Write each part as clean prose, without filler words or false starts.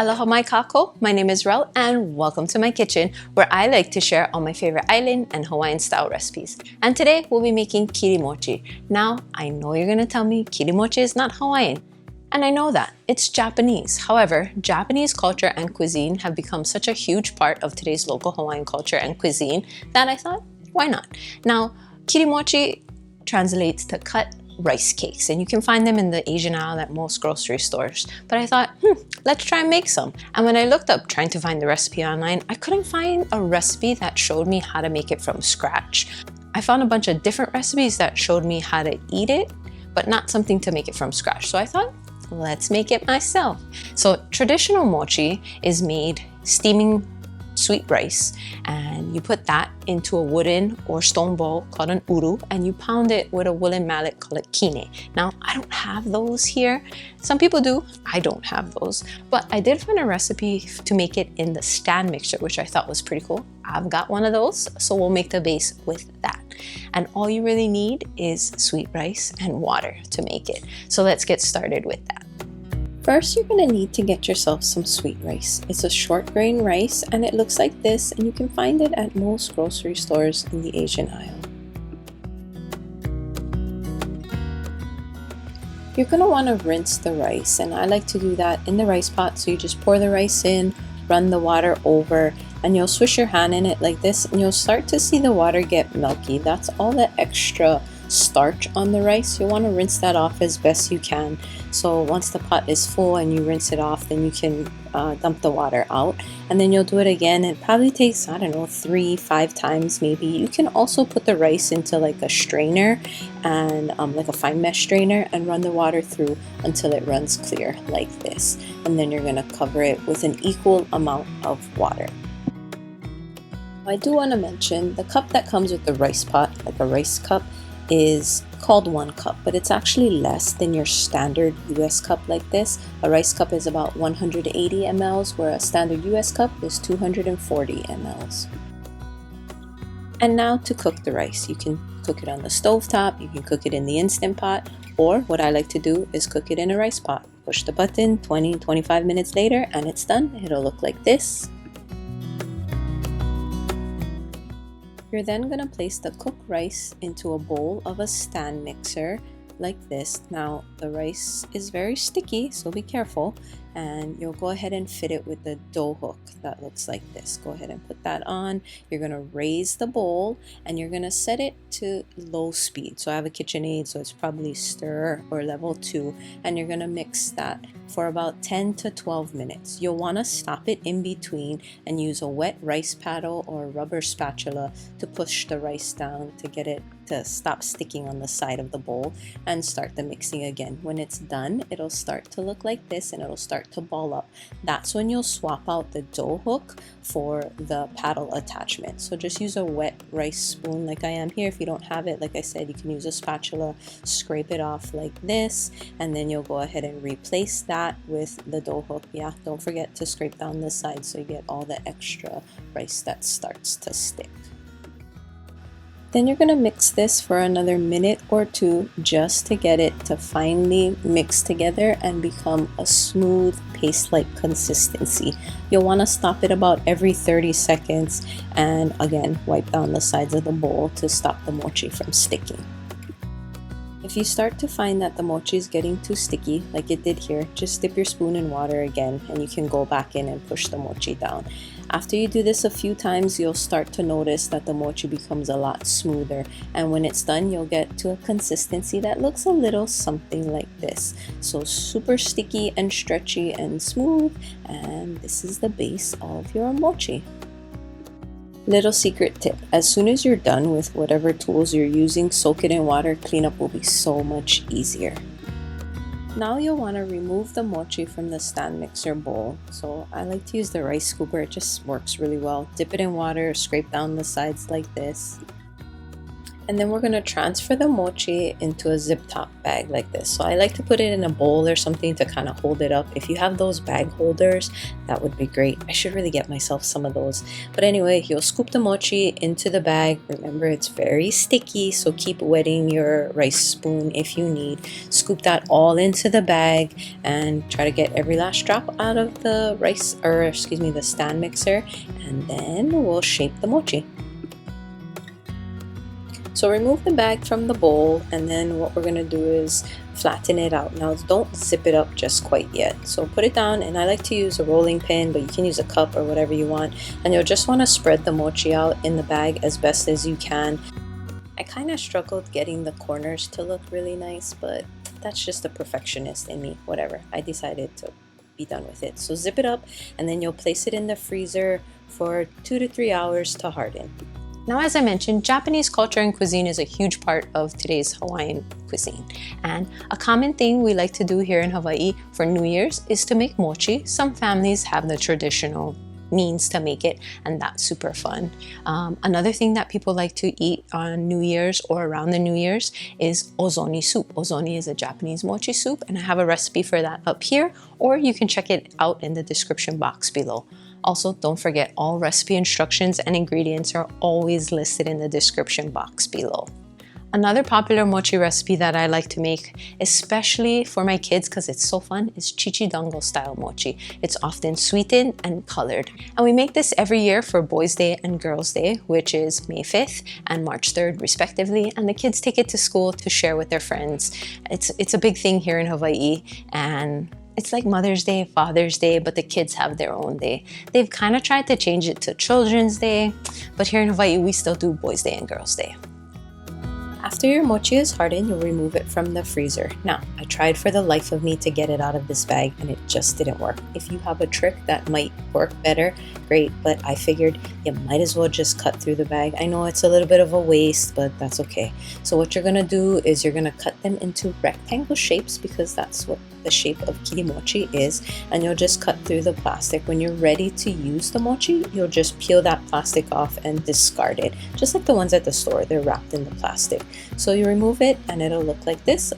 Aloha mai kako, my name is Relle and welcome to my kitchen where I like to share all my favorite island and Hawaiian style recipes. And today we'll be making kirimochi. Now, I know you're gonna tell me kirimochi is not Hawaiian. And I know that, it's Japanese. However, Japanese culture and cuisine have become such a huge part of today's local Hawaiian culture and cuisine that I thought, why not? Now, kirimochi translates to cut rice cakes, and you can find them in the Asian aisle at most grocery stores. But I thought, let's try and make some. And when I looked up trying to find the recipe online, I couldn't find a recipe that showed me how to make it from scratch. I found a bunch of different recipes that showed me how to eat it, but not something to make it from scratch. So I thought, let's make it myself. So traditional mochi is made steaming sweet rice, and you put that into a wooden or stone bowl called an uru, and you pound it with a woolen mallet called a kine. Now, I don't have those here. Some people do. I don't have those. But I did find a recipe to make it in the stand mixer, which I thought was pretty cool. I've got one of those, so we'll make the base with that. And all you really need is sweet rice and water to make it. So let's get started with that. First, you're going to need to get yourself some sweet rice. It's a short grain rice and it looks like this, and you can find it at most grocery stores in the Asian aisle. You're going to want to rinse the rice, and I like to do that in the rice pot. So you just pour the rice in, run the water over, and you'll swish your hand in it like this, and you'll start to see the water get milky. That's all the extra starch on the rice. You'll want to rinse that off as best you can. So once the pot is full and you rinse it off, then you can dump the water out, and then you'll do it again. It probably takes, I don't know, 3-5 times maybe. You can also put the rice into like a strainer and like a fine mesh strainer, and run the water through until it runs clear like this, and then you're going to cover it with an equal amount of water. I do want to mention the cup that comes with the rice pot, like a rice cup, is called 1 cup, but it's actually less than your standard US cup like this. A rice cup is about 180 mLs, where a standard US cup is 240 mLs. And now to cook the rice. You can cook it on the stove top, you can cook it in the Instant Pot, or what I like to do is cook it in a rice pot. Push the button, 20-25 minutes later, and it's done. It'll look like this. You're then going to place the cooked rice into a bowl of a stand mixer like this. Now, the rice is very sticky, so be careful. And you'll go ahead and fit it with the dough hook that looks like this. Go ahead and put that on. You're going to raise the bowl and you're going to set it to low speed. So I have a KitchenAid, so it's probably stir or level 2. And you're going to mix that for about 10 to 12 minutes. You'll want to stop it in between and use a wet rice paddle or a rubber spatula to push the rice down to get it to stop sticking on the side of the bowl, and start the mixing again. When it's done, it'll start to look like this and it'll start to ball up. That's when you'll swap out the dough hook for the paddle attachment. So just use a wet rice spoon like I am here. If you don't have it, like I said, you can use a spatula, scrape it off like this, and then you'll go ahead and replace that with the dough hook. Yeah, don't forget to scrape down the side so you get all the extra rice that starts to stick. Then you're going to mix this for another minute or 2 just to get it to finely mix together and become a smooth paste-like consistency. You'll want to stop it about every 30 seconds and again wipe down the sides of the bowl to stop the mochi from sticking. If you start to find that the mochi is getting too sticky, like it did here, just dip your spoon in water again and you can go back in and push the mochi down. After you do this a few times, you'll start to notice that the mochi becomes a lot smoother, and when it's done, you'll get to a consistency that looks a little something like this. So super sticky and stretchy and smooth, and this is the base of your mochi. Little secret tip, as soon as you're done with whatever tools you're using, soak it in water. Cleanup will be so much easier. Now you'll want to remove the mochi from the stand mixer bowl. So I like to use the rice scooper, it just works really well. Dip it in water, scrape down the sides like this. And then we're going to transfer the mochi into a zip top bag like this. So I like to put it in a bowl or something to kind of hold it up. If you have those bag holders, that would be great. I should really get myself some of those. But anyway, you'll scoop the mochi into the bag. Remember, it's very sticky, so keep wetting your rice spoon if you need. Scoop that all into the bag and try to get every last drop out of the the stand mixer. And then we'll shape the mochi. So remove the bag from the bowl, and then what we're going to do is flatten it out. Now don't zip it up just quite yet. So put it down, and I like to use a rolling pin, but you can use a cup or whatever you want. And you'll just want to spread the mochi out in the bag as best as you can. I kind of struggled getting the corners to look really nice, but that's just a perfectionist in me. Whatever, I decided to be done with it. So zip it up, and then you'll place it in the freezer for 2 to 3 hours to harden. Now, as I mentioned, Japanese culture and cuisine is a huge part of today's Hawaiian cuisine. And a common thing we like to do here in Hawaii for New Year's is to make mochi. Some families have the traditional means to make it, and that's super fun. Another thing that people like to eat on New Year's or around the New Year's is ozoni soup. Ozoni is a Japanese mochi soup, and I have a recipe for that up here, or you can check it out in the description box below. Also, don't forget, all recipe instructions and ingredients are always listed in the description box below. Another popular mochi recipe that I like to make, especially for my kids because it's so fun, is chichidango style mochi. It's often sweetened and colored. And we make this every year for Boys' Day and Girls' Day, which is May 5th and March 3rd respectively. And the kids take it to school to share with their friends. It's a big thing here in Hawaii, and it's like Mother's Day, Father's Day, but the kids have their own day. They've kind of tried to change it to Children's Day, but here in Hawaii, we still do Boys' Day and Girls' Day. After your mochi is hardened, you'll remove it from the freezer. Now, I tried for the life of me to get it out of this bag, and it just didn't work. If you have a trick that might work better, great, but I figured you might as well just cut through the bag. I know it's a little bit of a waste, but that's okay. So what you're gonna do is you're gonna cut them into rectangle shapes, because that's what the shape of kirimochi is, and you'll just cut through the plastic. When you're ready to use the mochi, you'll just peel that plastic off and discard it, just like the ones at the store. They're wrapped in the plastic. So you remove it and it'll look like this.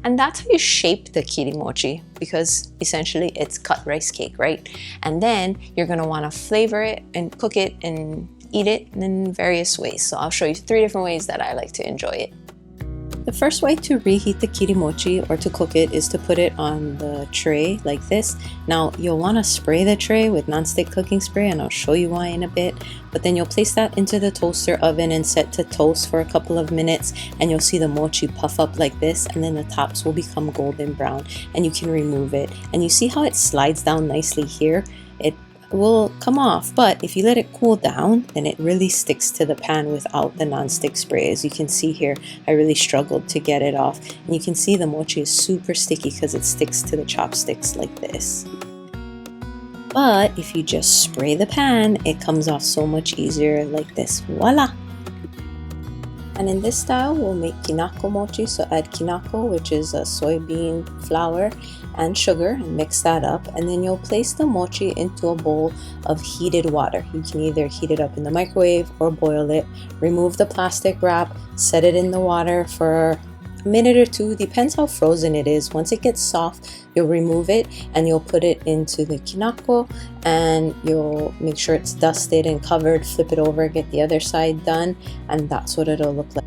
And that's how you shape the kirimochi, because essentially it's cut rice cake, right? And then you're gonna wanna flavor it and cook it and eat it in various ways. So I'll show you 3 different ways that I like to enjoy it. The first way to reheat the kirimochi or to cook it is to put it on the tray like this. Now you'll want to spray the tray with nonstick cooking spray, and I'll show you why in a bit. But then you'll place that into the toaster oven and set to toast for a couple of minutes, and you'll see the mochi puff up like this, and then the tops will become golden brown, and you can remove it. And you see how it slides down nicely here? It will come off, but if you let it cool down, then it really sticks to the pan without the non-stick spray. As you can see here, I really struggled to get it off, and you can see the mochi is super sticky because it sticks to the chopsticks like this. But if you just spray the pan, it comes off so much easier like this. Voila! And in this style, we'll make kinako mochi. So add kinako, which is a soybean flour, and sugar, and mix that up. And then you'll place the mochi into a bowl of heated water. You can either heat it up in the microwave or boil it. Remove the plastic wrap, set it in the water for a minute or 2, depends how frozen it is. Once it gets soft, you'll remove it and you'll put it into the kinako, and you'll make sure it's dusted and covered. Flip it over, get the other side done, and that's what it'll look like.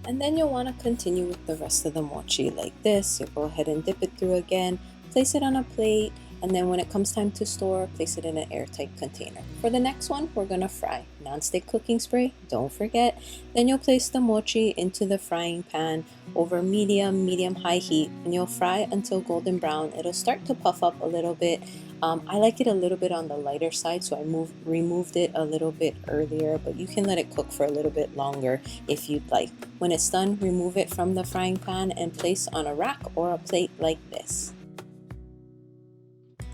And then you'll want to continue with the rest of the mochi like this. You'll go ahead and dip it through again, place it on a plate, and then when it comes time to store, place it in an airtight container. For the next one, we're gonna fry. Non-stick cooking spray, don't forget. Then you'll place the mochi into the frying pan over medium-high heat, and you'll fry until golden brown. It'll start to puff up a little bit. I like it a little bit on the lighter side, so I removed it a little bit earlier, but you can let it cook for a little bit longer if you'd like. When it's done, remove it from the frying pan and place on a rack or a plate like this.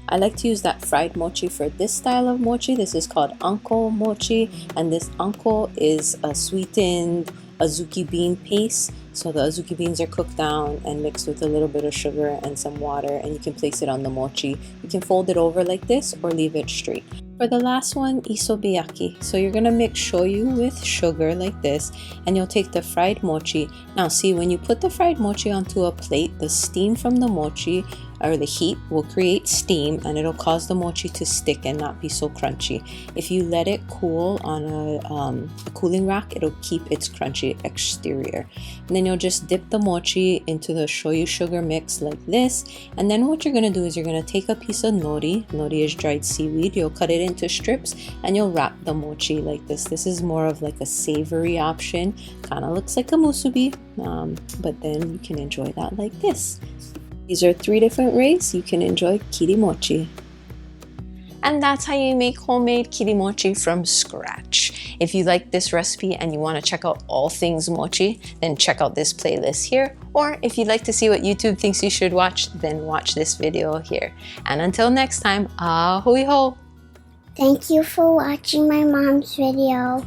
I like to use that fried mochi for this style of mochi. This is called anko mochi, and this anko is a sweetened azuki bean paste. So the azuki beans are cooked down and mixed with a little bit of sugar and some water, and you can place it on the mochi. You can fold it over like this or leave it straight. For the last one, isobeyaki. So you're gonna mix shoyu with sugar like this, and you'll take the fried mochi. Now see, when you put the fried mochi onto a plate, the steam from the mochi or the heat will create steam and it'll cause the mochi to stick and not be so crunchy. If you let it cool on a cooling rack, it'll keep its crunchy exterior. And then you'll just dip the mochi into the shoyu sugar mix like this. And then what you're gonna do is you're gonna take a piece of nori. Nori is dried seaweed. You'll cut it into strips and you'll wrap the mochi like this. This is more of like a savory option. Kind of looks like a musubi, but then you can enjoy that like this. These are 3 different ways you can enjoy kirimochi. And that's how you make homemade kirimochi from scratch. If you like this recipe and you want to check out all things mochi, then check out this playlist here. Or if you'd like to see what YouTube thinks you should watch, then watch this video here. And until next time, ahui ho! Thank you for watching my mom's video.